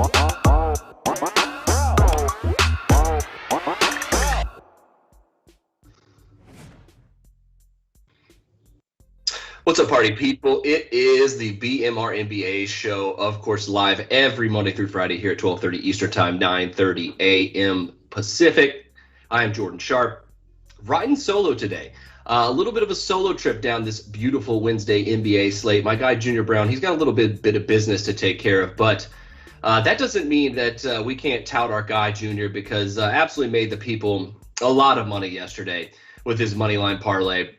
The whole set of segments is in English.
What's up, party people? It is the BMR NBA show, of course, live every Monday through Friday here at 12:30 Eastern Time, 9:30 a.m. Pacific. I am Jordan Sharp, riding solo today. A little bit of a solo trip down this beautiful Wednesday NBA slate. My guy, Junior Brown, he's got a little bit of business to take care of, but that doesn't mean that we can't tout our guy, Junior, because absolutely made the people a lot of money yesterday with his moneyline parlay.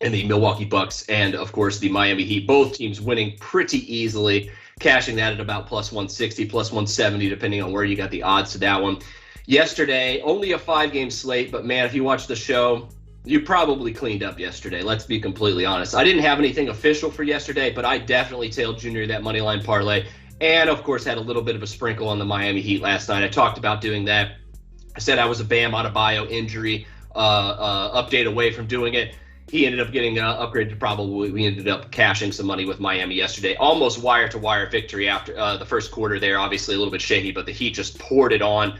And the Milwaukee Bucks and, of course, the Miami Heat, both teams winning pretty easily, cashing that at about plus 160, plus 170, depending on where you got the odds to that one. Yesterday, only a 5-game slate, but, man, if you watched the show, you probably cleaned up yesterday. Let's be completely honest. I didn't have anything official for yesterday, but I definitely tailed Junior that moneyline parlay and, of course, had a little bit of a sprinkle on the Miami Heat last night. I talked about doing that. I said I was a Bam Adebayo injury update away from doing it. He ended up getting upgraded to probable. We ended up cashing some money with Miami yesterday. Almost wire-to-wire victory after the first quarter there. Obviously a little bit shaky, but the Heat just poured it on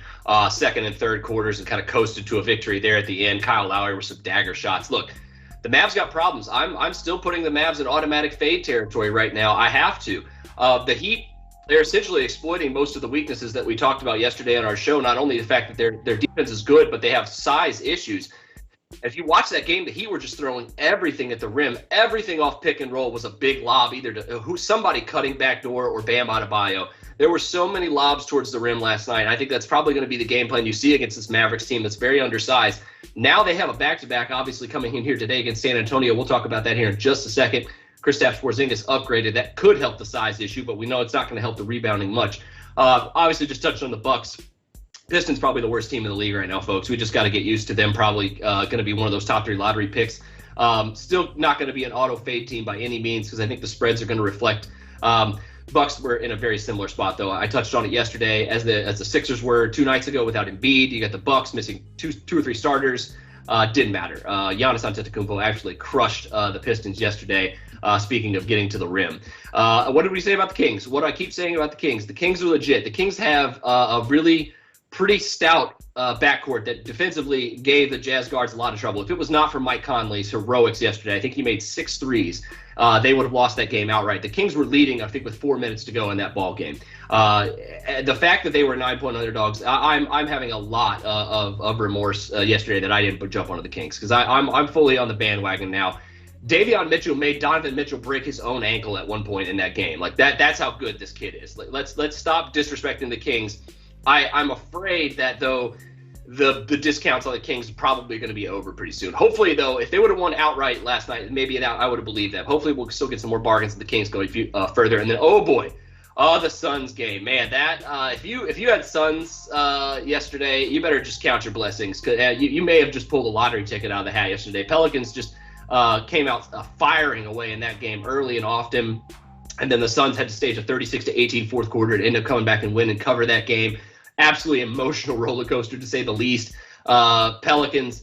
second and third quarters and kind of coasted to a victory there at the end. Kyle Lowry with some dagger shots. Look, the Mavs got problems. I'm still putting the Mavs in automatic fade territory right now. I have to. The Heat, they're essentially exploiting most of the weaknesses that we talked about yesterday on our show. Not only the fact that their defense is good, but they have size issues. If you watch that game, the Heat were just throwing everything at the rim. Everything off pick and roll was a big lob, either to somebody cutting back door or Bam Adebayo. There were so many lobs towards the rim last night. I think that's probably going to be the game plan you see against this Mavericks team that's very undersized. Now they have a back-to-back, obviously, coming in here today against San Antonio. We'll talk about that here in just a second. Kristaps Porzingis upgraded. That could help the size issue, but we know it's not going to help the rebounding much. Obviously, just touched on the Bucks. Pistons probably the worst team in the league right now, folks. We just got to get used to them probably going to be one of those top 3 lottery picks. Still not going to be an auto fade team by any means because I think the spreads are going to reflect. Bucks were in a very similar spot, though. I touched on it yesterday as the Sixers were 2 nights ago without Embiid. You got the Bucks missing two or three starters. Didn't matter. Giannis Antetokounmpo actually crushed the Pistons yesterday. Speaking of getting to the rim. What did we say about the Kings? What do I keep saying about the Kings? The Kings are legit. The Kings have a really pretty stout backcourt that defensively gave the Jazz guards a lot of trouble. If it was not for Mike Conley's heroics yesterday, I think he made 6 threes, they would have lost that game outright. The Kings were leading, I think, with 4 minutes to go in that ball game. The fact that they were 9-point underdogs, I'm having a lot of remorse yesterday that I didn't jump onto the Kings because I'm fully on the bandwagon now. Davion Mitchell made Donovan Mitchell break his own ankle at one point in that game. Like that's how good this kid is. Let's stop disrespecting the Kings. I'm afraid that, though, the discounts on the Kings are probably going to be over pretty soon. Hopefully, though, if they would have won outright last night, maybe I would have believed that. Hopefully, we'll still get some more bargains at the Kings going further. And then, oh, boy, the Suns game. Man, that if you had Suns yesterday, you better just count your blessings. Cause, you may have just pulled a lottery ticket out of the hat yesterday. Pelicans just came out firing away in that game early and often. And then the Suns had to stage a 36-18 fourth quarter to end up coming back and win and cover that game. Absolutely emotional roller coaster, to say the least. Pelicans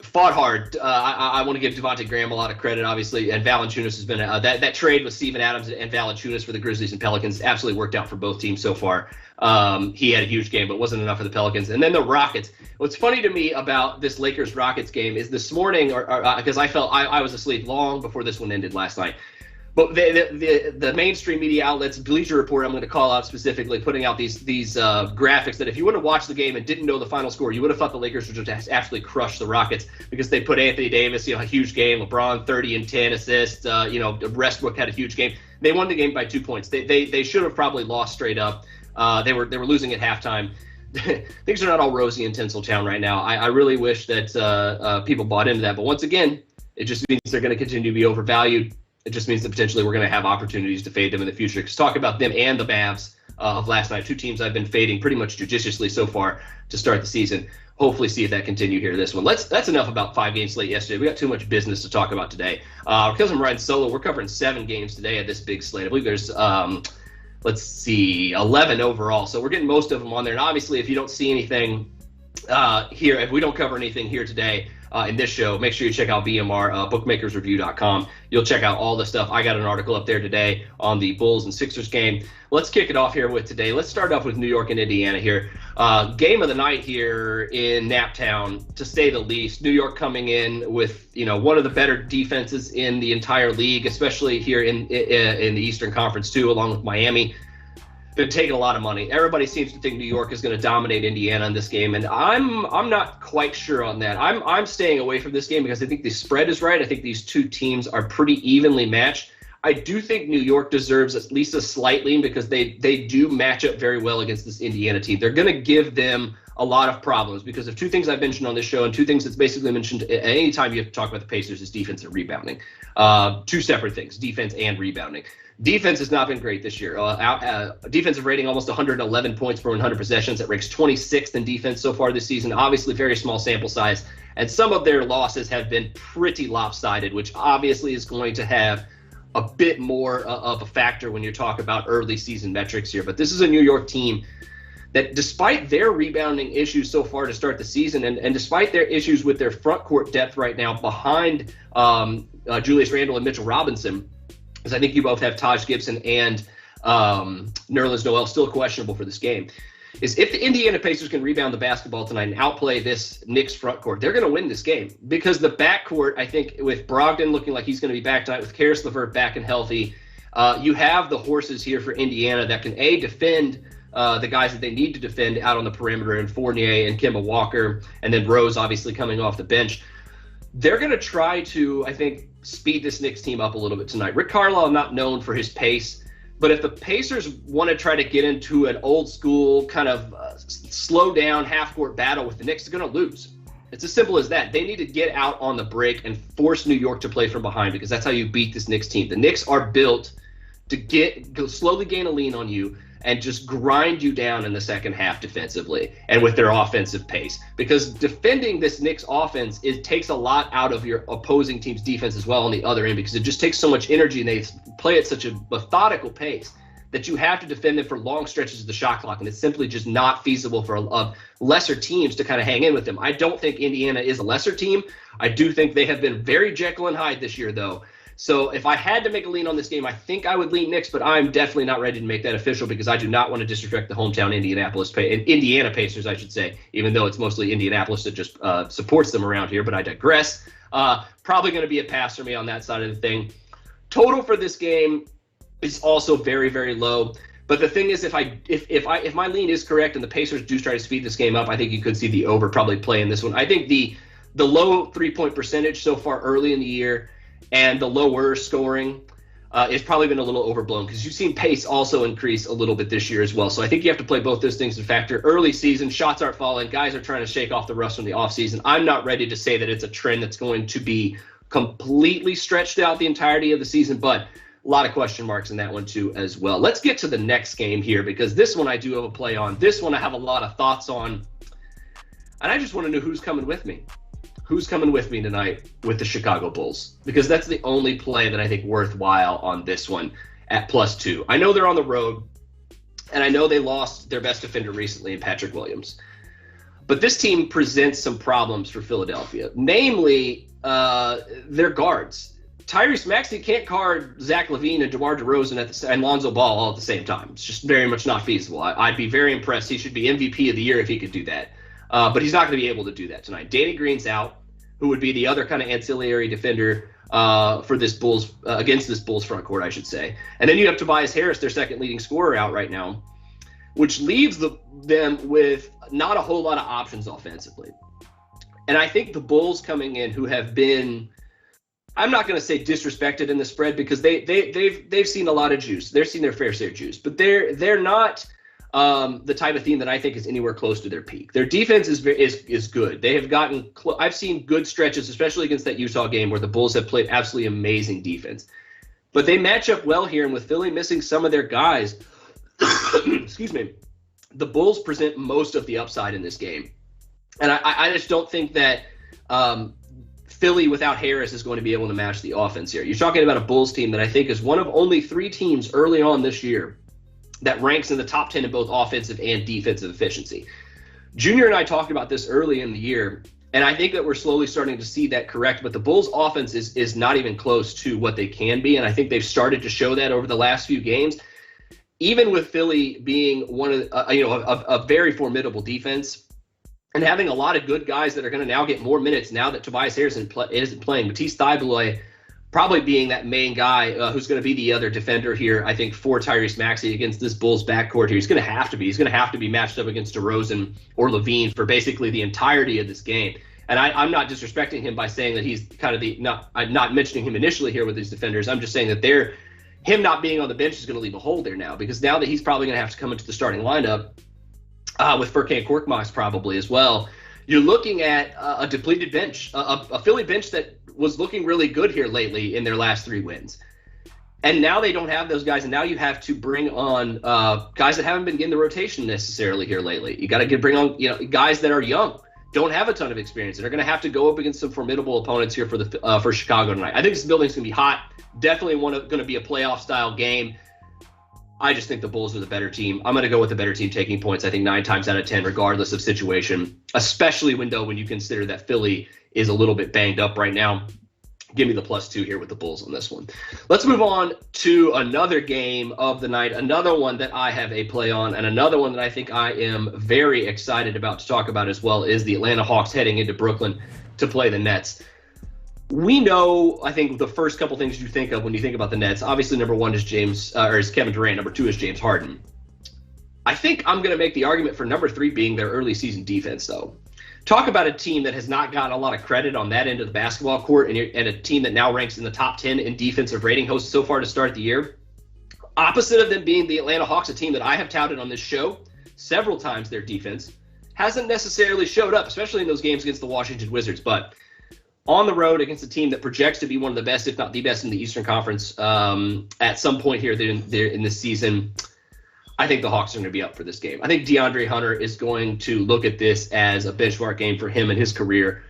fought hard. I want to give Devontae Graham a lot of credit, obviously, and Valanciunas has been that trade with Steven Adams and Valanciunas for the Grizzlies and Pelicans absolutely worked out for both teams so far. He had a huge game, but wasn't enough for the Pelicans. And then the Rockets. What's funny to me about this Lakers-Rockets game is this morning, because I felt I was asleep long before this one ended last night. But the mainstream media outlets, Bleacher Report, I'm going to call out specifically, putting out these graphics that if you would have watched the game and didn't know the final score, you would have thought the Lakers would just absolutely crush the Rockets because they put Anthony Davis, a huge game, LeBron 30 and 10 assists, Westbrook had a huge game. They won the game by 2 points. They should have probably lost straight up. They were losing at halftime. Things are not all rosy in Tinseltown right now. I really wish that people bought into that, but once again, it just means they're going to continue to be overvalued. It just means that potentially we're going to have opportunities to fade them in the future. Because talk about them and the Mavs of last night, 2 teams I've been fading pretty much judiciously so far to start the season. Hopefully see if that continue here this one. That's enough about 5 games late yesterday. We got too much business to talk about today. Because I'm riding solo, we're covering 7 games today at this big slate. I believe there's 11 overall. So we're getting most of them on there. And obviously, if you don't see anything here. If we don't cover anything here today in this show, make sure you check out BMR, bookmakersreview.com. You'll check out all the stuff. I got an article up there today on the Bulls and Sixers game. Let's kick it off here with today. Let's start off with New York and Indiana here. Game of the night here in Naptown, to say the least. New York coming in with, one of the better defenses in the entire league, especially here in the Eastern Conference too, along with Miami. Been taking a lot of money. Everybody seems to think New York is going to dominate Indiana in this game, and I'm not quite sure on that. I'm staying away from this game because I think the spread is right. I think these two teams are pretty evenly matched. I do think New York deserves at least a slight lean because they do match up very well against this Indiana team. They're going to give them a lot of problems because of two things I've mentioned on this show and two things that's basically mentioned any time you have to talk about the Pacers is defense and rebounding. Two separate things, defense and rebounding. Defense has not been great this year. Defensive rating almost 111 points per 100 possessions. That ranks 26th in defense so far this season. Obviously, very small sample size. And some of their losses have been pretty lopsided, which obviously is going to have a bit more of a factor when you talk about early season metrics here. But this is a New York team that, despite their rebounding issues so far to start the season, and despite their issues with their front court depth right now behind Julius Randle and Mitchell Robinson, because I think you both have Taj Gibson and Nerlens Noel still questionable for this game, is if the Indiana Pacers can rebound the basketball tonight and outplay this Knicks front court, they're going to win this game. Because the backcourt, I think, with Brogdon looking like he's going to be back tonight, with Karis LeVert back and healthy, you have the horses here for Indiana that can, defend the guys that they need to defend out on the perimeter, and Fournier and Kemba Walker, and then Rose obviously coming off the bench. They're going to try to, I think, speed this Knicks team up a little bit tonight. Rick Carlisle not known for his pace, but if the Pacers want to try to get into an old school kind of slow down half-court battle with the Knicks, they're going to lose. It's as simple as that. They need to get out on the break and force New York to play from behind because that's how you beat this Knicks team. The Knicks are built to slowly gain a lean on you and just grind you down in the second half defensively and with their offensive pace. Because defending this Knicks offense, it takes a lot out of your opposing team's defense as well on the other end because it just takes so much energy and they play at such a methodical pace that you have to defend them for long stretches of the shot clock, and it's simply just not feasible for lesser teams to kind of hang in with them. I don't think Indiana is a lesser team. I do think they have been very Jekyll and Hyde this year, though. So if I had to make a lean on this game, I think I would lean Knicks, but I'm definitely not ready to make that official because I do not want to disrespect the hometown Indiana Pacers, I should say, even though it's mostly Indianapolis that just supports them around here, but I digress. Probably going to be a pass for me on that side of the thing. Total for this game is also very, very low. But the thing is, if my lean is correct and the Pacers do try to speed this game up, I think you could see the over probably play in this one. I think the low 3-point percentage so far early in the year and the lower scoring is probably been a little overblown because you've seen pace also increase a little bit this year as well. So I think you have to play both those things in factor. Early season, shots aren't falling. Guys are trying to shake off the rust from the offseason. I'm not ready to say that it's a trend that's going to be completely stretched out the entirety of the season, but a lot of question marks in that one too as well. Let's get to the next game here because this one I do have a play on. This one I have a lot of thoughts on, and I just want to know who's coming with me. Who's coming with me tonight with the Chicago Bulls? Because that's the only play that I think worthwhile on this one at +2. I know they're on the road, and I know they lost their best defender recently in Patrick Williams. But this team presents some problems for Philadelphia, namely their guards. Tyrese Maxey can't guard Zach LaVine and DeMar DeRozan and Lonzo Ball all at the same time. It's just very much not feasible. I'd be very impressed. He should be MVP of the year if he could do that. But he's not going to be able to do that tonight. Danny Green's out, who would be the other kind of ancillary defender for this Bulls against this Bulls front court, I should say. And then you have Tobias Harris, their second leading scorer, out right now, which leaves them with not a whole lot of options offensively. And I think the Bulls coming in, who have been, I'm not going to say disrespected in the spread because they've seen a lot of juice. They've seen their fair share of juice, but they're not the type of team that I think is anywhere close to their peak. Their defense is good. They have gotten I've seen good stretches, especially against that Utah game where the Bulls have played absolutely amazing defense. But they match up well here, and with Philly missing some of their guys, excuse me, the Bulls present most of the upside in this game. And I just don't think that Philly without Harris is going to be able to match the offense here. You're talking about a Bulls team that I think is one of only 3 teams early on this year that ranks in the top 10 in both offensive and defensive efficiency. Junior and I talked about this early in the year, and I think that we're slowly starting to see that correct, but the Bulls offense is not even close to what they can be, and I think they've started to show that over the last few games. Even with Philly being one of a very formidable defense and having a lot of good guys that are going to now get more minutes now that Tobias Harris isn't playing. Matisse Thybulle probably being that main guy who's going to be the other defender here, I think, for Tyrese Maxey against this Bulls backcourt here. He's going to have to be. He's going to have to be matched up against DeRozan or Levine for basically the entirety of this game. And I'm not disrespecting him by saying that he's kind of I'm not mentioning him initially here with these defenders. I'm just saying that him not being on the bench is going to leave a hole there now, because now that he's probably going to have to come into the starting lineup with Furkan Korkmaz probably as well, you're looking at a depleted bench, a Philly bench that was looking really good here lately in their last 3 wins. And now they don't have those guys, and now you have to bring on guys that haven't been getting the rotation necessarily here lately. You got to bring on guys that are young, don't have a ton of experience, and are going to have to go up against some formidable opponents here for Chicago tonight. I think this building's going to be hot. Definitely going to be a playoff-style game. I just think the Bulls are the better team. I'm going to go with the better team taking points, I think 9 times out of 10, regardless of situation, especially when you consider that Philly is a little bit banged up right now. Give me the +2 here with the Bulls on this one. Let's move on to another game of the night, another one that I have a play on, and another one that I think I am very excited about to talk about as well is the Atlanta Hawks heading into Brooklyn to play the Nets. We know, I think, the first couple things you think of when you think about the Nets. Obviously, number 1 is is Kevin Durant. Number 2 is James Harden. I think I'm going to make the argument for number 3 being their early season defense, though. Talk about a team that has not gotten a lot of credit on that end of the basketball court, and a team that now ranks in the top 10 in defensive rating hosts so far to start the year. Opposite of them being the Atlanta Hawks, a team that I have touted on this show several times, their defense hasn't necessarily showed up, especially in those games against the Washington Wizards. But on the road against a team that projects to be one of the best, if not the best, in the Eastern Conference at some point here in this season, I think the Hawks are going to be up for this game. I think DeAndre Hunter is going to look at this as a benchmark game for him and his career,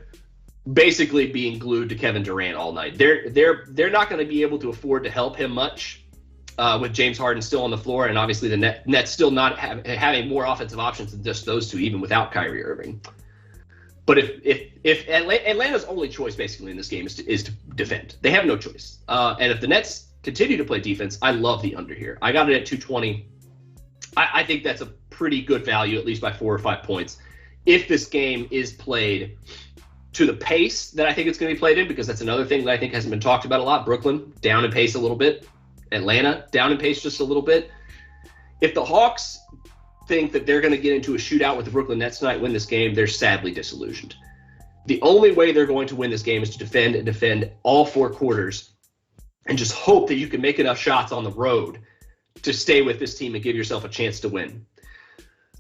basically being glued to Kevin Durant all night. They're not going to be able to afford to help him much with James Harden still on the floor, and obviously the Nets still not having more offensive options than just those two, even without Kyrie Irving. But if Atlanta's only choice basically in this game is to defend, they have no choice. And if the Nets continue to play defense, I love the under here. I got it at 220. I think that's a pretty good value, at least by 4 or 5 points, if this game is played to the pace that I think it's going to be played in, because that's another thing that I think hasn't been talked about a lot. Brooklyn down in pace a little bit. Atlanta down in pace just a little bit. If the Hawks think that they're going to get into a shootout with the Brooklyn Nets tonight, win this game, they're sadly disillusioned. The only way they're going to win this game is to defend all 4 quarters and just hope that you can make enough shots on the road to stay with this team and give yourself a chance to win.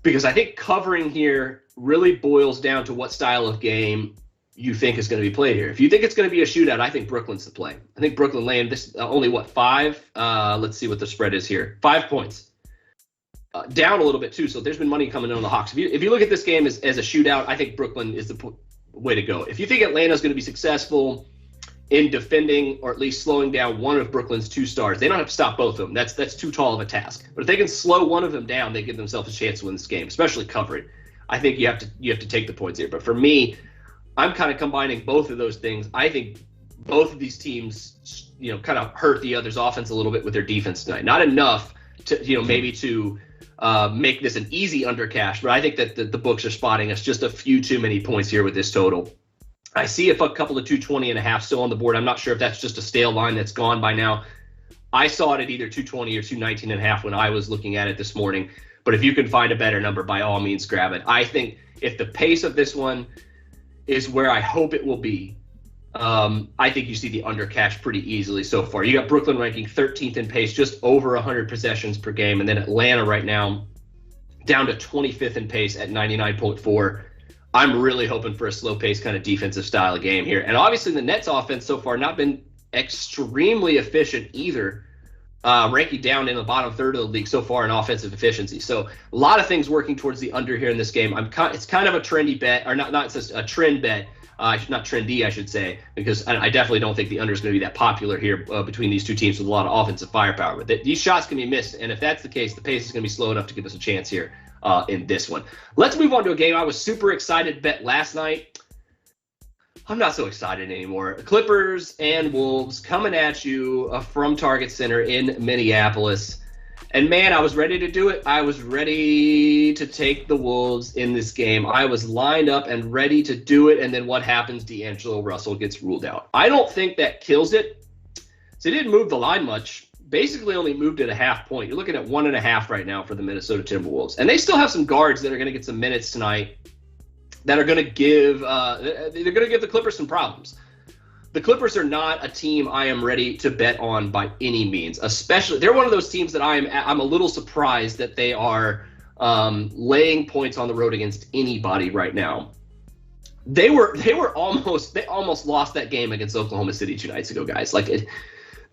Because I think covering here really boils down to what style of game you think is going to be played here. If you think it's going to be a shootout, I think Brooklyn's the play. I think Brooklyn laying this only 5? Let's see what the spread is here. 5 points. Down a little bit too, so there's been money coming in on the Hawks. If you look at this game as a shootout, I think Brooklyn is the way to go. If you think Atlanta's going to be successful in defending or at least slowing down one of Brooklyn's 2 stars, they don't have to stop both of them. That's too tall of a task. But if they can slow one of them down, they give themselves a chance to win this game, especially covering. I think you have to take the points here. But for me, I'm kind of combining both of those things. I think both of these teams, kind of hurt the other's offense a little bit with their defense tonight. Not enough to, maybe to make this an easy under cash, but I think that the books are spotting us just a few too many points here with this total. I see a couple of 220.5 still on the board. I'm not sure if that's just a stale line that's gone by now. I saw it at either 220 or 219.5 when I was looking at it this morning. But if you can find a better number, by all means, grab it. I think if the pace of this one is where I hope it will be, I think you see the under cash pretty easily so far. You got Brooklyn ranking 13th in pace, just over 100 possessions per game. And then Atlanta right now down to 25th in pace at 99.4. I'm really hoping for a slow pace kind of defensive style of game here. And obviously the Nets offense so far not been extremely efficient either, ranking down in the bottom third of the league so far in offensive efficiency. So a lot of things working towards the under here in this game. It's kind of a trendy bet, or not just a trend bet. Not trendy, I should say, because I definitely don't think the under is going to be that popular here between these two teams with a lot of offensive firepower. But these shots can be missed, and if that's the case, the pace is going to be slow enough to give us a chance here. in this one. Let's move on to a game I was super excited to bet last night. I'm not so excited anymore. Clippers and Wolves coming at you from Target Center in Minneapolis. And, man, I was ready to do it. I was ready to take the Wolves in this game. I was lined up and ready to do it. And then what happens? D'Angelo Russell gets ruled out. I don't think that kills it. So they didn't move the line much. Basically only moved it a half point. You're looking at 1.5 right now for the Minnesota Timberwolves. And they still have some guards that are going to get some minutes tonight that are going to give the Clippers some problems. The Clippers are not a team I am ready to bet on by any means. Especially, they're one of those teams that I'm a little surprised that they are laying points on the road against anybody right now. They almost lost that game against Oklahoma City 2 nights ago, guys.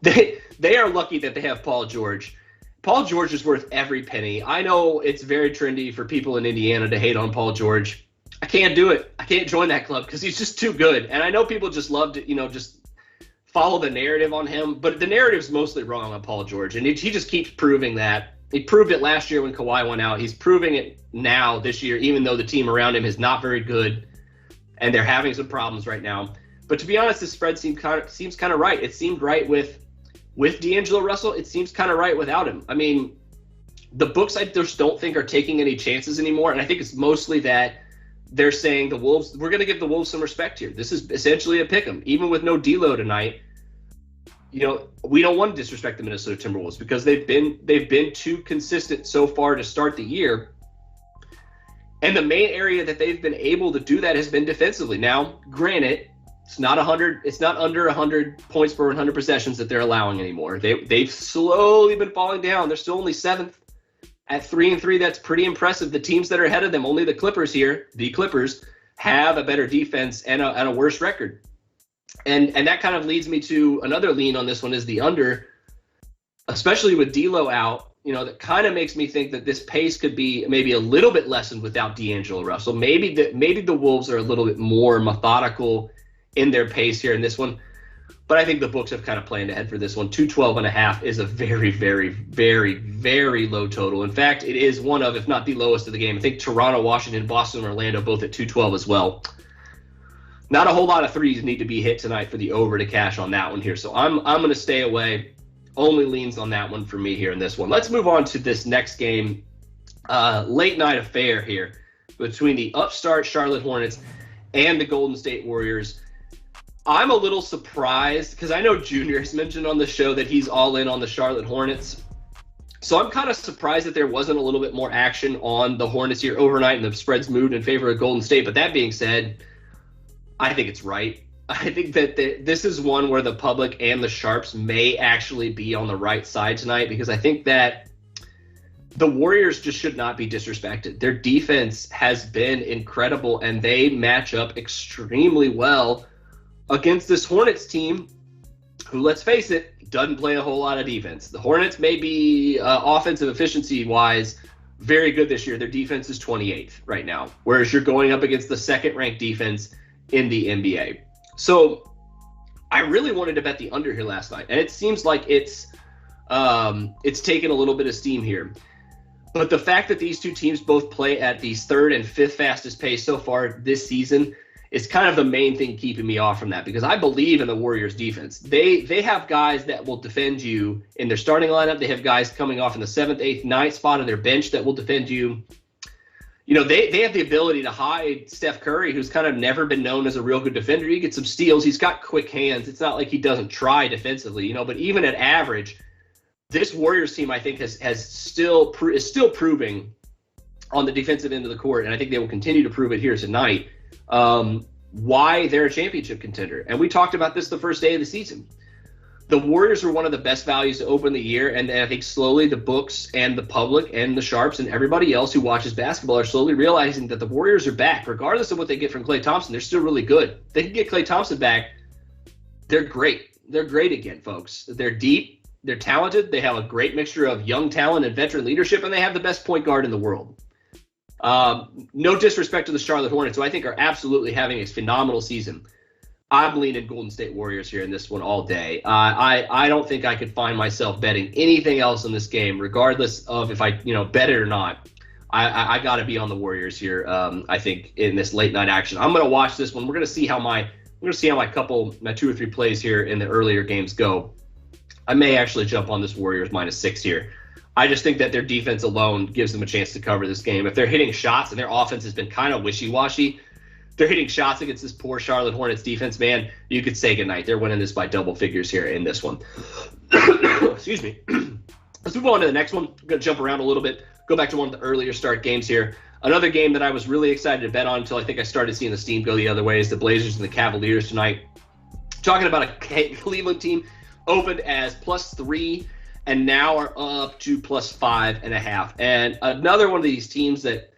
They are lucky that they have Paul George. Paul George is worth every penny. I know it's very trendy for people in Indiana to hate on Paul George. I can't do it. I can't join that club because he's just too good. And I know people just love to, just follow the narrative on him. But the narrative's mostly wrong on Paul George. And he just keeps proving that. He proved it last year when Kawhi went out. He's proving it now this year, even though the team around him is not very good. And they're having some problems right now. But to be honest, the spread seems kind of right. It seemed right with D'Angelo Russell. It seems kind of right without him. I mean, the books I just don't think are taking any chances anymore. And I think it's mostly that they're saying we're going to give the Wolves some respect here. This is essentially a pick 'em. Even with no D'Lo tonight, we don't want to disrespect the Minnesota Timberwolves because they've been too consistent so far to start the year. And the main area that they've been able to do that has been defensively. Now, granted, it's not under 100 points per 100 possessions that they're allowing anymore. They've slowly been falling down. They're still only 7th. At 3-3, that's pretty impressive. The teams that are ahead of them, only the Clippers, have a better defense and a worse record. And that kind of leads me to another lean on this one is the under, especially with D'Lo out. That kind of makes me think that this pace could be maybe a little bit lessened without D'Angelo Russell. Maybe the Wolves are a little bit more methodical in their pace here in this one. But I think the books have kind of planned ahead for this one. 212.5 is a very, very, very, very low total. In fact, it is one of, if not the lowest of the game. I think Toronto, Washington, Boston, Orlando both at 212 as well. Not a whole lot of threes need to be hit tonight for the over to cash on that one here. So I'm going to stay away. Only leans on that one for me here in this one. Let's move on to this next game. Late night affair here between the upstart Charlotte Hornets and the Golden State Warriors. I'm a little surprised because I know Junior has mentioned on the show that he's all in on the Charlotte Hornets. So I'm kind of surprised that there wasn't a little bit more action on the Hornets here overnight and the spreads moved in favor of Golden State. But that being said, I think it's right. I think that this is one where the public and the sharps may actually be on the right side tonight because I think that the Warriors just should not be disrespected. Their defense has been incredible and they match up extremely well against this Hornets team who, let's face it, doesn't play a whole lot of defense. The Hornets may be offensive efficiency-wise very good this year. Their defense is 28th right now, whereas you're going up against the second-ranked defense in the NBA. So I really wanted to bet the under here last night, and it seems like it's taken a little bit of steam here. But the fact that these two teams both play at the 3rd and 5th fastest pace so far this season is kind of the main thing keeping me off from that because I believe in the Warriors defense. They have guys that will defend you in their starting lineup. They have guys coming off in the 7th, 8th, 9th spot on their bench that will defend you. They have the ability to hide Steph Curry, who's kind of never been known as a real good defender. He gets some steals. He's got quick hands. It's not like he doesn't try defensively, but even at average, this Warriors team, I think, is still proving on the defensive end of the court, and I think they will continue to prove it here tonight. Why they're a championship contender. And we talked about this the first day of the season. The Warriors are one of the best values to open the year, and I think slowly the books and the public and the sharps and everybody else who watches basketball are slowly realizing that the Warriors are back. Regardless of what they get from Klay Thompson, they're still really good. They can get Klay Thompson back. They're great. They're great again, folks. They're deep. They're talented. They have a great mixture of young talent and veteran leadership, and they have the best point guard in the world. No disrespect to the Charlotte Hornets, who I think are absolutely having a phenomenal season. I'm leaning Golden State Warriors here in this one all day. I don't think I could find myself betting anything else in this game, regardless of if I bet it or not. I got to be on the Warriors here. I think in this late night action, I'm going to watch this one. We're going to see how my 2 or 3 plays here in the earlier games go. I may actually jump on this Warriors -6 here. I just think that their defense alone gives them a chance to cover this game. If they're hitting shots and their offense has been kind of wishy-washy, they're hitting shots against this poor Charlotte Hornets defense, man, you could say goodnight. They're winning this by double figures here in this one. Excuse me. Let's move on to the next one. I'm going to jump around a little bit, go back to one of the earlier start games here. Another game that I was really excited to bet on until I think I started seeing the steam go the other way is the Blazers and the Cavaliers tonight. Talking about a Cleveland team opened as +3 and now are up to +5.5. And another one of these teams that,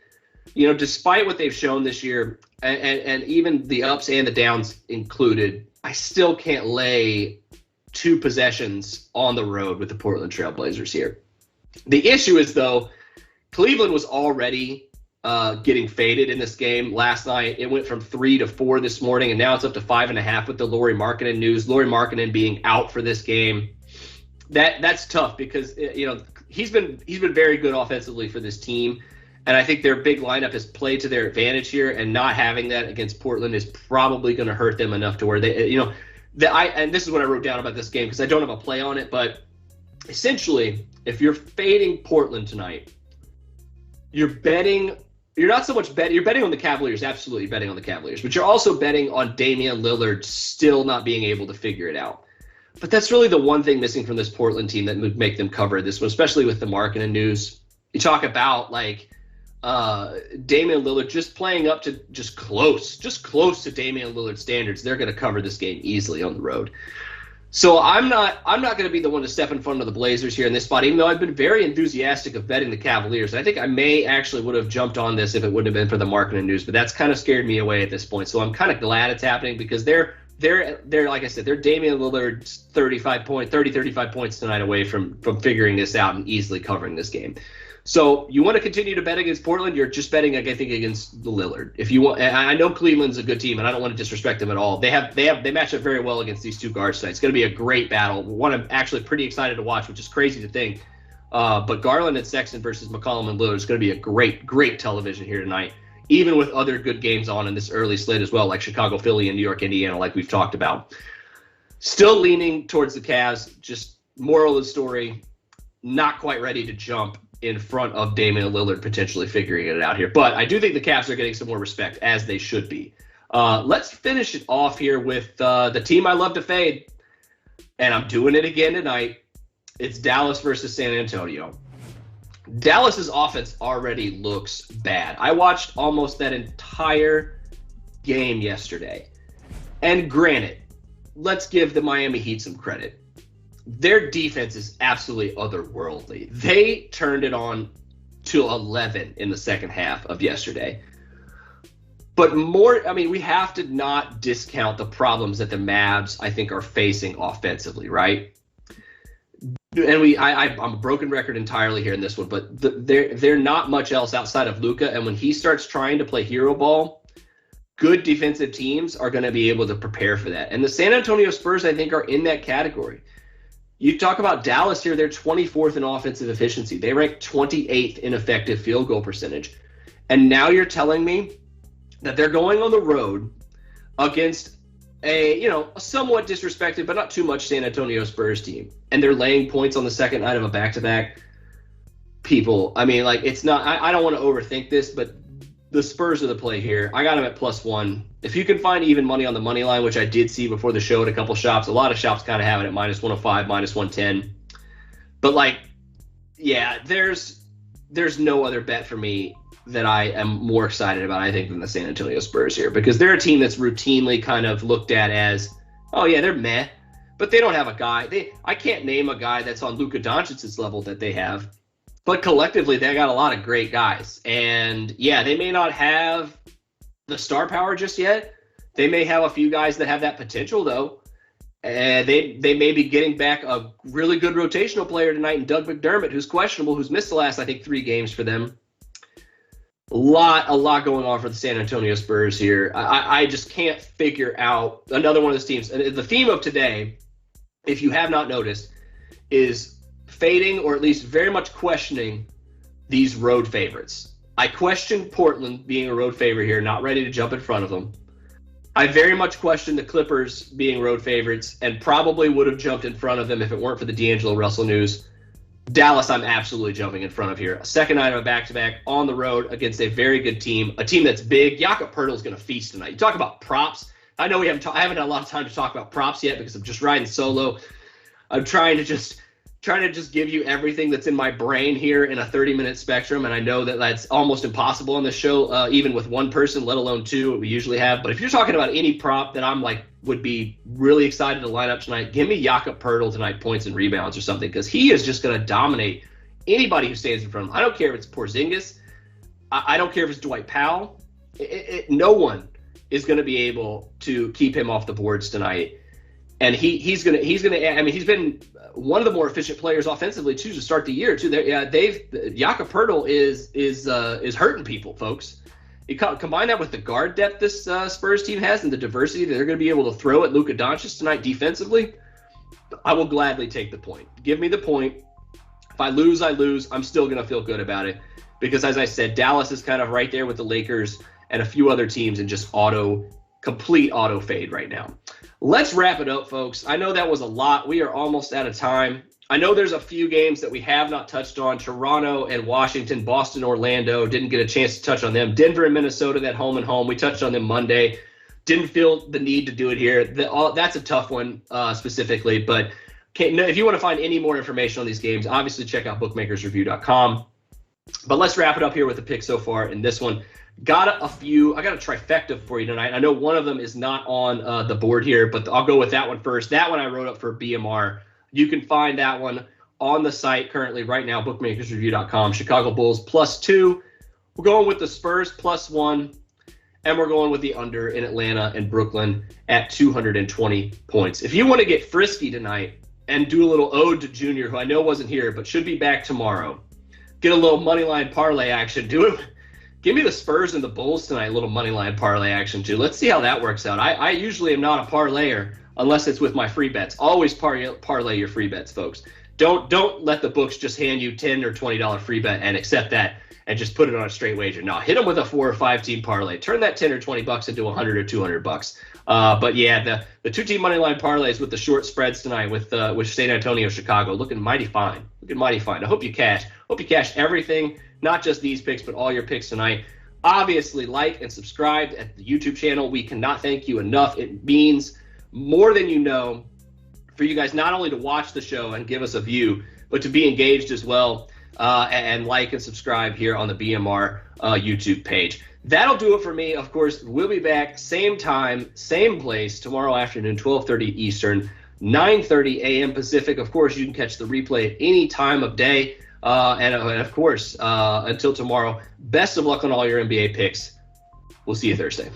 you know, despite what they've shown this year, and even the ups and the downs included, I still can't lay 2 possessions on the road with the Portland Trail Blazers here. The issue is, though, Cleveland was already getting faded in this game last night. It went from 3 to 4 this morning, and now it's up to 5.5 with the Lauri Markkanen news. Lauri Markkanen being out for this game. That's tough because, you know, he's been very good offensively for this team. And I think their big lineup has played to their advantage here, and not having that against Portland is probably going to hurt them enough to where they, you know, and this is what I wrote down about this game because I don't have a play on it, but essentially, if you're fading Portland tonight, you're betting on the Cavaliers, absolutely betting on the Cavaliers, but you're also betting on Damian Lillard still not being able to figure it out. But that's really the one thing missing from this Portland team that would make them cover this one, especially with the Markkanen news. You talk about like Damian Lillard just playing up to just close to Damian Lillard standards. They're going to cover this game easily on the road. So I'm not going to be the one to step in front of the Blazers here in this spot, even though I've been very enthusiastic of betting the Cavaliers. I think I may actually would have jumped on this if it wouldn't have been for the Markkanen news, but that's kind of scared me away at this point. So I'm kind of glad it's happening because they're like I said, they're Damian Lillard's 35 points tonight away from figuring this out and easily covering this game. So you want to continue to bet against Portland, you're just betting, I think, against the Lillard. If you want, I know Cleveland's a good team, and I don't want to disrespect them at all. They match up very well against these 2 guards tonight. It's going to be a great battle. One I'm actually pretty excited to watch, which is crazy to think. But Garland and Sexton versus McCollum and Lillard is going to be a great television here tonight, even with other good games on in this early slate as well, like Chicago, Philly, and New York, Indiana, like we've talked about. Still leaning towards the Cavs. Just moral of the story, not quite ready to jump in front of Damian Lillard potentially figuring it out here. But I do think the Cavs are getting some more respect, as they should be. Let's finish it off here with the team I love to fade, and I'm doing it again tonight. It's Dallas versus San Antonio. Dallas's offense already looks bad. I watched almost that entire game yesterday. And granted, let's give the Miami Heat some credit. Their defense is absolutely otherworldly. They turned it on to 11 in the second half of yesterday. But we have to not discount the problems that the Mavs, I think, are facing offensively, right? And I'm a broken record entirely here in this one, but they're not much else outside of Luka. And when he starts trying to play hero ball, good defensive teams are going to be able to prepare for that. And the San Antonio Spurs, I think, are in that category. You talk about Dallas here, they're 24th in offensive efficiency. They rank 28th in effective field goal percentage. And now you're telling me that they're going on the road against a somewhat disrespected, but not too much San Antonio Spurs team. And they're laying points on the second night of a back-to-back. People, it's not, I don't want to overthink this, but the Spurs are the play here. I got them at +1. If you can find even money on the money line, which I did see before the show at a couple shops, a lot of shops kind of have it at -105, -110. But there's no other bet for me that I am more excited about, I think, than the San Antonio Spurs here, because they're a team that's routinely kind of looked at as, oh yeah, they're meh, but they don't have a guy. I can't name a guy that's on Luka Doncic's level that they have. But collectively, they got a lot of great guys. And, yeah, they may not have the star power just yet. They may have a few guys that have that potential, though. And they may be getting back a really good rotational player tonight in Doug McDermott, who's questionable, who's missed the last, I think, 3 games for them. A lot going on for the San Antonio Spurs here. I just can't figure out another one of those teams. And the theme of today, if you have not noticed, is fading or at least very much questioning these road favorites. I question Portland being a road favorite here, not ready to jump in front of them. I very much question the Clippers being road favorites and probably would have jumped in front of them if it weren't for the D'Angelo Russell news. Dallas, I'm absolutely jumping in front of here. A second night of a back-to-back on the road against a very good team, a team that's big. Jakob Poeltl's going to feast tonight. You talk about props. I know I haven't had a lot of time to talk about props yet because I'm just riding solo. I'm trying to just give you everything that's in my brain here in a 30-minute spectrum, and I know that that's almost impossible on this show, even with one person, let alone two, what we usually have. But if you're talking about any prop that I'm like would be really excited to line up tonight, give me Jakob Poeltl tonight, points and rebounds or something, because he is just going to dominate anybody who stands in front of him. I don't care if it's Porzingis. I don't care if it's Dwight Powell. No one is going to be able to keep him off the boards tonight. And he's gonna. I mean, he's been one of the more efficient players offensively too to start the year too. Jakob Poeltl is hurting people, folks. You combine that with the guard depth this Spurs team has and the diversity that they're going to be able to throw at Luka Doncic tonight defensively. I will gladly take the point. Give me the point. If I lose, I lose. I'm still going to feel good about it because, as I said, Dallas is kind of right there with the Lakers and a few other teams and just complete auto fade right now. Let's wrap it up, folks. I know that was a lot. We are almost out of time. I know there's a few games that we have not touched on. Toronto and Washington, Boston, Orlando. Didn't get a chance to touch on them. Denver and Minnesota, that home and home. We touched on them Monday. Didn't feel the need to do it here. That's a tough one specifically. But if you want to find any more information on these games, obviously check out bookmakersreview.com. But let's wrap it up here with the pick so far in this one. I got a trifecta for you tonight. I know one of them is not on the board here, but I'll go with that one first. That one I wrote up for BMR. You can find that one on the site currently right now, bookmakersreview.com. Chicago Bulls +2. We're going with the Spurs +1, and we're going with the under in Atlanta and Brooklyn at 220 points. If you want to get frisky tonight and do a little ode to Junior, who I know wasn't here but should be back tomorrow, get a little money line parlay action. Do it. Give me the Spurs and the Bulls tonight, a little money line parlay action too. Let's see how that works out. I usually am not a parlayer unless it's with my free bets. Always parlay your free bets, folks. Don't let the books just hand you $10 or $20 free bet and accept that and just put it on a straight wager. No, hit them with a 4 or 5 team parlay. Turn that 10 or 20 bucks into 100 or 200 bucks. But yeah, the 2-team money line parlays with the short spreads tonight with San Antonio, Chicago, looking mighty fine. I hope you cash. Hope you cash everything. Not just these picks, but all your picks tonight. Obviously, like and subscribe at the YouTube channel. We cannot thank you enough. It means more than you know for you guys not only to watch the show and give us a view, but to be engaged as well and like and subscribe here on the BMR YouTube page. That'll do it for me. Of course, we'll be back same time, same place tomorrow afternoon, 12:30 Eastern, 9:30 a.m. Pacific. Of course, you can catch the replay at any time of day. And of course, until tomorrow, best of luck on all your NBA picks. We'll see you Thursday.